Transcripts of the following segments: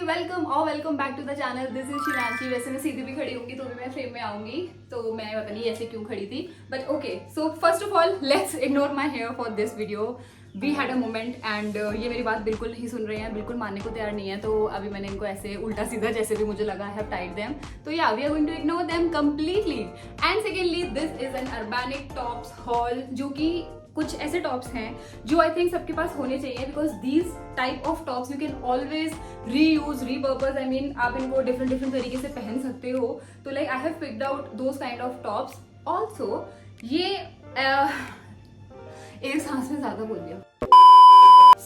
Welcome back to the channel. This is Shivanshi. वैसे मैं सीधी भी खड़ी होंगी तो भी मैं फ्रेम में आऊंगी, तो मैं पता नहीं ऐसे क्यों खड़ी थी, but okay. So first of all let's ignore my hair for this video. We had a moment and ये मेरी बात बिल्कुल नहीं सुन रहे हैं, बिल्कुल मानने को तैयार नहीं है, तो अभी मैंने इनको ऐसे उल्टा सीधा जैसे भी मुझे लगा हैव टाइड देम, तो yeah we are going to ignore them completely. And secondly this is an Urbanic tops haul, जो कि कुछ ऐसे टॉप्स हैं जो आई थिंक सबके पास होने चाहिए, because these type of tops you can always reuse repurpose. I mean आप इनको डिफरेंट तरीके से पहन सकते हो, तो like I have picked out those kind of tops. Also ये एक सांस में ज्यादा बोल दिया।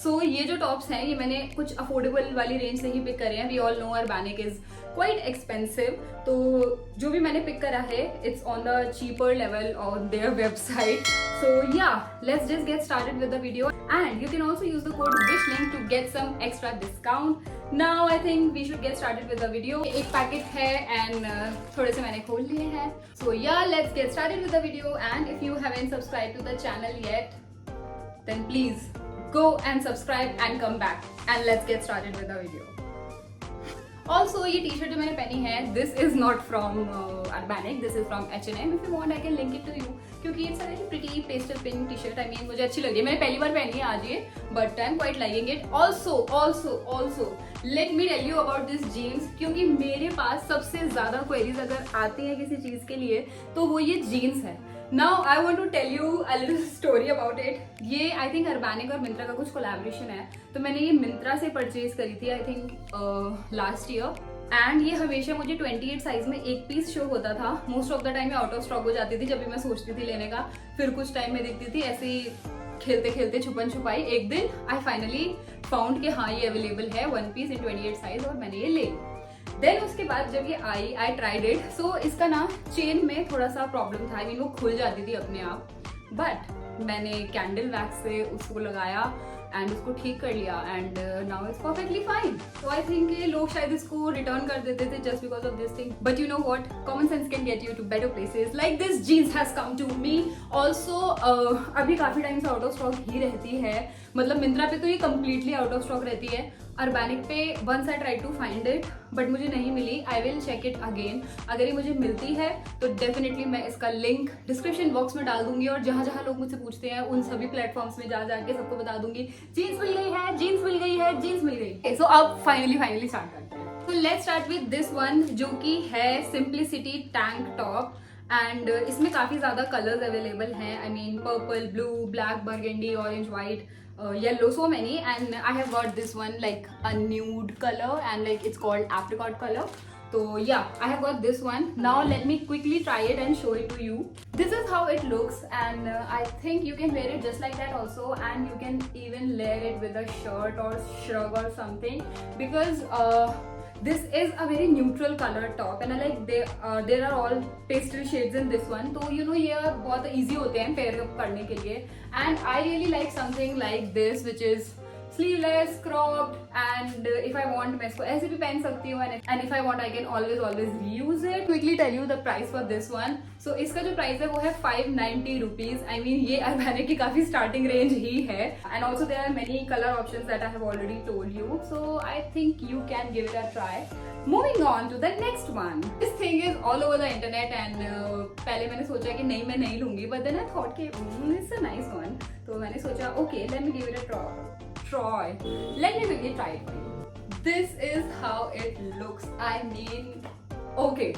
सो ये जो टॉप्स हैं ये मैंने कुछ अफोर्डेबल वाली रेंज से ही पिक करे हैं। We all know Urbanic is quite expensive, तो जो भी मैंने पिक करा है it's on the cheaper level on their website. So yeah let's just get started with the video and you can also use the code WISHLINK to get some extra discount. Now I think we should get started with the video. एक packet है and थोड़े से मैंने खोल लिए हैं। So yeah let's get started with the video and if you haven't subscribe to the channel yet then please go and subscribe and come back and let's get started with the video. Also ये T-shirt जो मैंने पहनी है this is not from Urbanic, this is from H&M. If you want I can link it to you क्योंकि it's a very pretty pastel pink T-shirt. I mean मुझे अच्छी लग रही है, मैंने पहली बार पहनी है आज ये, but I'm quite liking it. Also let me tell you about this jeans, क्योंकि मेरे पास सबसे ज्यादा क्वेरीज अगर आती है किसी चीज के लिए तो वो ये जीन्स है। Now I want to tell you a little story about it. ये I think Urbanic और मिंत्रा का कुछ कोलैबोरेशन है, तो मैंने ये मिंत्रा से परचेज करी थी I think last year, and ये हमेशा मुझे 28 साइज में एक पीस शो होता था। Most of the time out of stock हो जाती थी जब भी मैं सोचती थी लेने का, फिर कुछ टाइम में दिखती थी ऐसे ही खेलते खेलते छुपन छुपाई। एक दिन आई फाइनली फाउंड कि हाँ ये अवेलेबल है वन पीस इन 28 साइज, और मैंने ये ले ली। देन उसके बाद जब ये आई ट्राइड इट। सो इसका ना चेन में थोड़ा सा प्रॉब्लम था, आई मीन वो खुल जाती थी अपने आप, बट मैंने कैंडल वैक्स से उसको लगाया एंड उसको ठीक कर लिया and now it's perfectly fine. तो आई थिंक ये लोग शायद इसको रिटर्न कर देते थे just because of this thing, but you know what, common sense can get you to better places. Like this jeans has come to me also. अभी काफी टाइम से आउट ऑफ स्टॉक ही रहती है, मतलब मिंत्रा पे तो ये कम्प्लीटली आउट ऑफ स्टॉक रहती है। अर्बैनिक पे once I try to find it but मुझे नहीं मिली। I will check it again, अगर ये मुझे मिलती है तो डेफिनेटली मैं इसका लिंक डिस्क्रिप्शन बॉक्स में डाल दूंगी, और जहाँ जहाँ लोग मुझसे पूछते हैं उन सभी प्लेटफॉर्म्स में जा जाके सबको बता दूंगी जीन्स मिल गई है, जीन्स मिल गई है, जीन्स मिल गई। सो अब फाइनली स्टार्ट करते हैं। तो let's start with this one, जो कि है सिंप्लिसिटी टैंक टॉप, एंड इसमें काफी ज्यादा कलर्स अवेलेबल हैं। I mean purple, blue, black, burgundy, orange, white, yellow, so many, and I have got this one like a nude color and like it's called apricot color. So yeah, I have got this one. Now let me quickly try it and show it to you. This is how it looks, and I think you can wear it just like that also, and you can even layer it with a shirt or shrug or something, because this is a very neutral color top and I like there are all pastel shades in this one, तो you know ये बहुत easy होते हैं pair up करने के लिए, and I really like something like this which is sleeveless, cropped, and if I want मैं इसको ऐसे भी पहन सकती हूँ, and if I want I can always reuse it. Quickly tell you the price for this one. So इसका जो price है वो है 590 rupees. I mean ये अर्बैनिक की काफी स्टार्टिंग रेंज ही है, and also there are many color options that I have already told you. So I think you can give it a try. Moving on to the next one. This thing is all over the internet and पहले मैंने सोचा कि नहीं मैं नहीं लूंगी, but then I thought कि it's a nice one. तो मैंने सोचा okay let me give it a try. Let me quickly try it for you. This is how it looks. I mean, okay.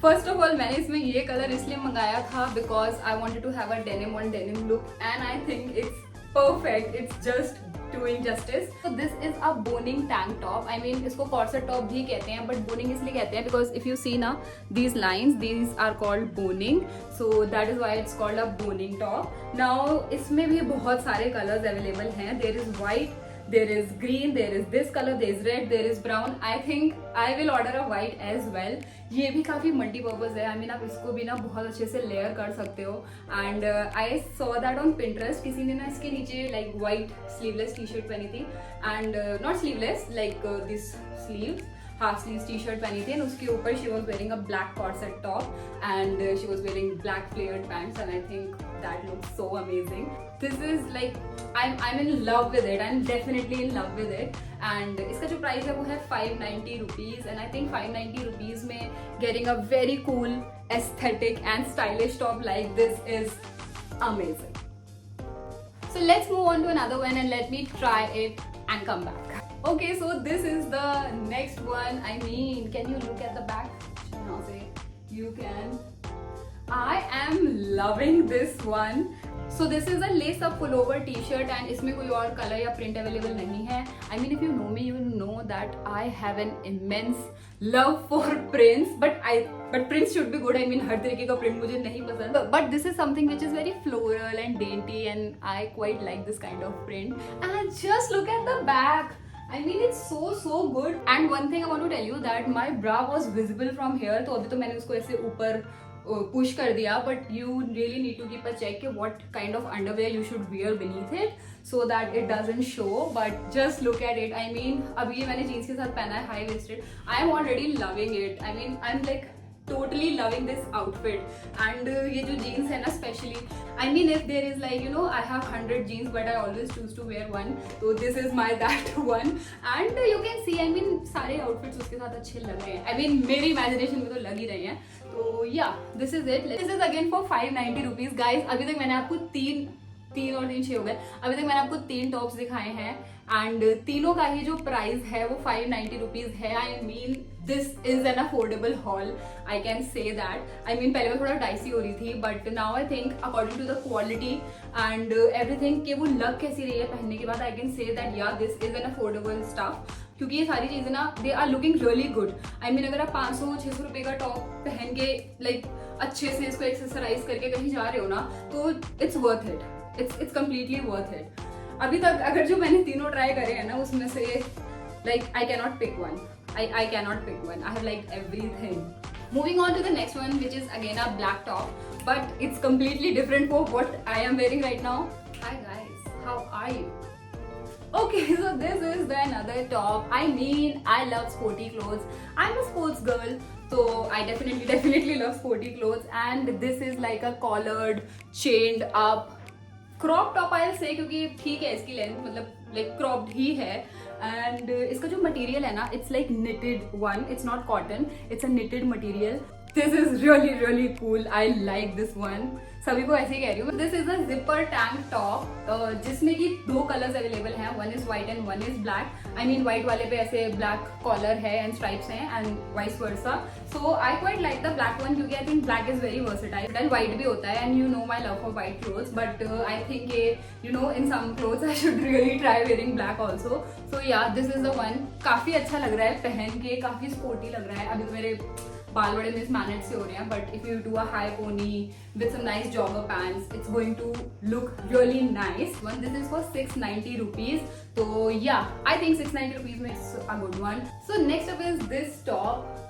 First of all, मैंने इसमें ये colour इसलिए मंगाया था because I wanted to have a denim on denim look, and I think it's perfect. It's just doing justice. So this is a boning tank top. I mean इसको corset top भी कहते हैं, but boning इसलिए कहते हैं because if you see ना these lines, these are called boning. So that is why it's called a boning top. Now इसमें भी बहुत सारे colors available हैं. There is white, there is green, there is this color, there is red, there is brown. I think I will order a white as well. ये भी काफी multipurpose है। I mean आप इसको भी ना बहुत अच्छे से लेयर कर सकते हो, and I saw that on Pinterest. किसी ने ना इसके नीचे like white sleeveless t-shirt पहनी थी, and not sleeveless like this sleeves, half sleeve T shirt पहनी थी, and उसके ऊपर she was wearing a black corset top and she was wearing black flared pants, and I think that looks so amazing. This is like I'm in love with it. I'm definitely in love with it. And इसका जो price है वो है 590 rupees, and I think 590 rupees में getting a very cool, aesthetic and stylish top like this is amazing. So let's move on to another one and let me try it and come back. Okay, so this is the next one. I mean, can you look at the back? Now say you can. I am loving this one. So this is a lace up pullover t-shirt and इसमें कोई और color या print available नहीं है. I mean, if you know me, you know that I have an immense love for prints, but prints should be good. I mean, हर तरीके का print मुझे नहीं पसंद. But this is something which is very floral and dainty, and I quite like this kind of print. And just look at the back. I mean, it's so good. And one thing I want to tell you that my bra was visible from here. तो अभी तो मैंने उसको ऐसे ऊपर push कर दिया, but you really need to keep a check कि what kind of underwear you should wear beneath it so that it doesn't show. But just look at it. I mean, अभी ये मैंने jeans के साथ पहना है high waisted. I am already loving it. I mean, I'm like totally loving this outfit. And ये जो jeans है ना specially, I mean, if there is like, you know, I have 100 jeans but I always choose to wear one, so this is my that one. And you can see, I mean, सारे outfits उसके साथ अच्छे लग रहे हैं. I mean, मेरी imagination में तो लग ही रहे हैं. तो yeah, this is it. This is again for 590 rupees, guys. अभी तक मैंने आपको तीन और 6 हो गए. अभी तक मैंने आपको 3 टॉप्स दिखाए हैं एंड तीनों का ही जो प्राइस है वो 590 रुपीज है. I mean this is an affordable haul, I can say that. I mean पहले मैं थोड़ा डाइसी हो रही थी, but now I think according to the quality and everything कि वो लग कैसी रही है पहनने के बाद, I can say that yeah this is an affordable stuff. क्योंकि ये सारी चीजें ना they are looking really good. I mean अगर आप 500-600 रुपए का टॉप पहन के लाइक अच्छे से इसको एक्सेसराइज करके कहीं जा रहे हो ना, तो it's worth it. It's completely worth it. अभी तक अगर जो मैंने तीनों ट्राई करे हैं ना उसमें से like I cannot pick one. I cannot pick one. I have liked everything. Moving on to the next one, which is again a black top, but it's completely different for what I am wearing right now. Hi guys, how are you? Okay, so this is the another top. I mean, I love sporty clothes. I'm a sports girl, so I definitely love sporty clothes. And this is like a collared, chained up crop top I'll say, क्योंकि ठीक है इसकी length मतलब like cropped ही है. And इसका जो material है ना, it's like knitted one. It's not cotton. It's a knitted material. This is really cool. I like this one. सभी को ऐसे ही कह रही हूँ. This is a zipper tank top जिसमें कि 2 कलर्स अवेलेबल हैं. One is white and one is black. I mean white वाले पे ऐसे black collar है and stripes हैं and vice versa. So I quite like the black one क्योंकि I think black is very versatile. And white भी होता है and you know my love for white clothes. But I think you know in some clothes I should really try wearing black also. So yeah, this is the one. काफी अच्छा लग रहा है पहन के, काफी स्पोर्टी लग रहा है. अभी तो मेरे बाल बड़े मिसमैनेज से हो रहे हैं, but if you do a high pony with some nice jogger pants, it's going to look really nice. One this is for 690 rupees. तो या आई थिंक 690 रुपीज में it's a good one. So next up is this top.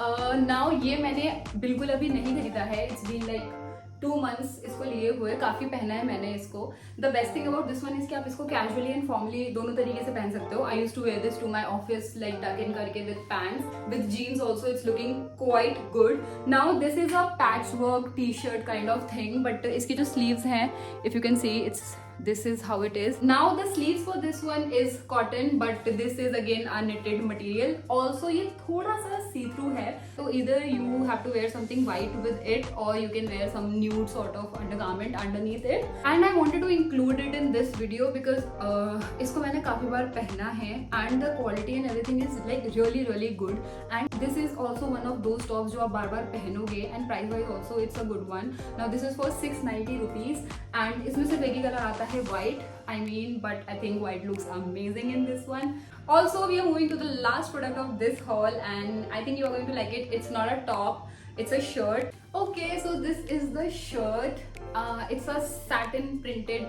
Now ये मैंने बिल्कुल अभी नहीं खरीदा है. It's been like 2 months इसको लिए हुए, काफी पहना है मैंने इसको. The best thing about this one is कि आप इसको कैजुअली एंड फॉर्मली दोनों तरीके से पहन सकते हो. I used to wear this to my office like tuck in करके with pants, with jeans also. It's looking quite good. Now this is a patch work T shirt kind of thing, but इसकी जो sleeves हैं, if you can see, it's this is how it is. Now the sleeves for this one is cotton, but this is again a knitted material. Also ये थोड़ा सा see through है, so either you have to wear something white with it or you can wear some nude sort of undergarment underneath it. And I wanted to include it in this video because इसको मैंने काफी बार पहना है and the quality and everything is like really good. And this is also one of those tops जो आप बार बार पहनोगे and price wise also it's a good one. Now this is for 690 rupees and इसमें सिर्फ एक ही colour आता है white. I mean, but I think white looks amazing in this one. Also, we are moving to the last product of this haul and I think you are going to like it. It's not a top, it's a shirt. Okay, so this is the shirt. It's a satin printed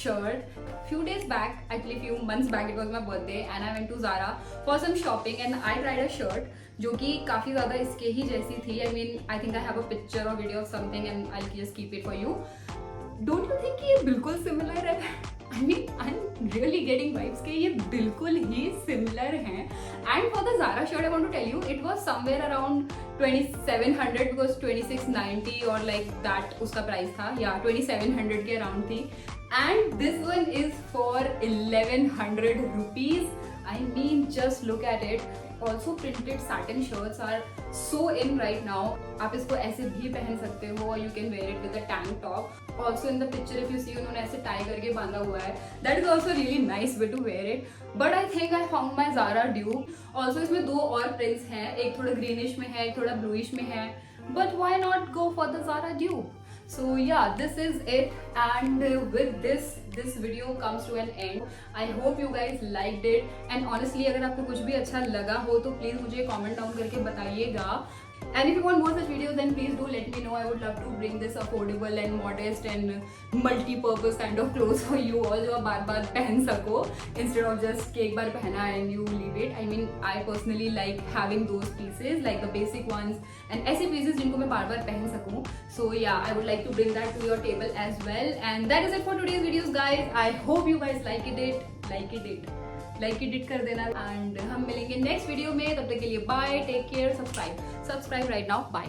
shirt. Few days back, actually few months back, it was my birthday and I went to Zara for some shopping and I tried a shirt जो कि काफ़ी ज़्यादा इसके ही जैसी थी. I mean, I think I have a picture or video of something and I'll just keep it for you. Don't you think ये बिल्कुल similar है? I mean I am really getting vibes के ये बिल्कुल ही सिमिलर हैं. And for the Zara shirt I want to tell you it was somewhere around 2700 because 2690 और like that उसका price था या 2700 के अराउंड थी. And this one is for 1100 rupees. I mean just look at it. Also printed satin shirts are so in right now. आप इसको ऐसे भी पहन सकते हो और you can wear it with a tank top. Also in the picture if you see उन्होंने ऐसे tie करके बांधा हुआ है. That is also really nice way to wear it. But I think I found my Zara dupe. Also इसमें दो और prints हैं. एक थोड़ा greenish में है, एक थोड़ा bluish में है. But why not go for the Zara dupe? So yeah, this is it, and with this video comes to an end. I hope you guys liked it, and honestly अगर आपको कुछ भी अच्छा लगा हो तो प्लीज़ मुझे कमेंट डाउन करके बताइएगा. And if you want more such videos then please do let me know. I would love to bring this affordable and modest and multi-purpose kind of clothes for you all जो आप बार बार पहन सको instead of just कि एक बार पहना and you leave it. I mean I personally like having those pieces like the basic ones and ऐसे pieces जिनको मैं बार बार पहन सकूँ. So yeah, I would like to bring that to your table as well. And that is it for today's videos guys. I hope you guys liked it. Like it कर देना and हम मिलेंगे next video में. तब तक के लिए bye, take care, subscribe right now, bye.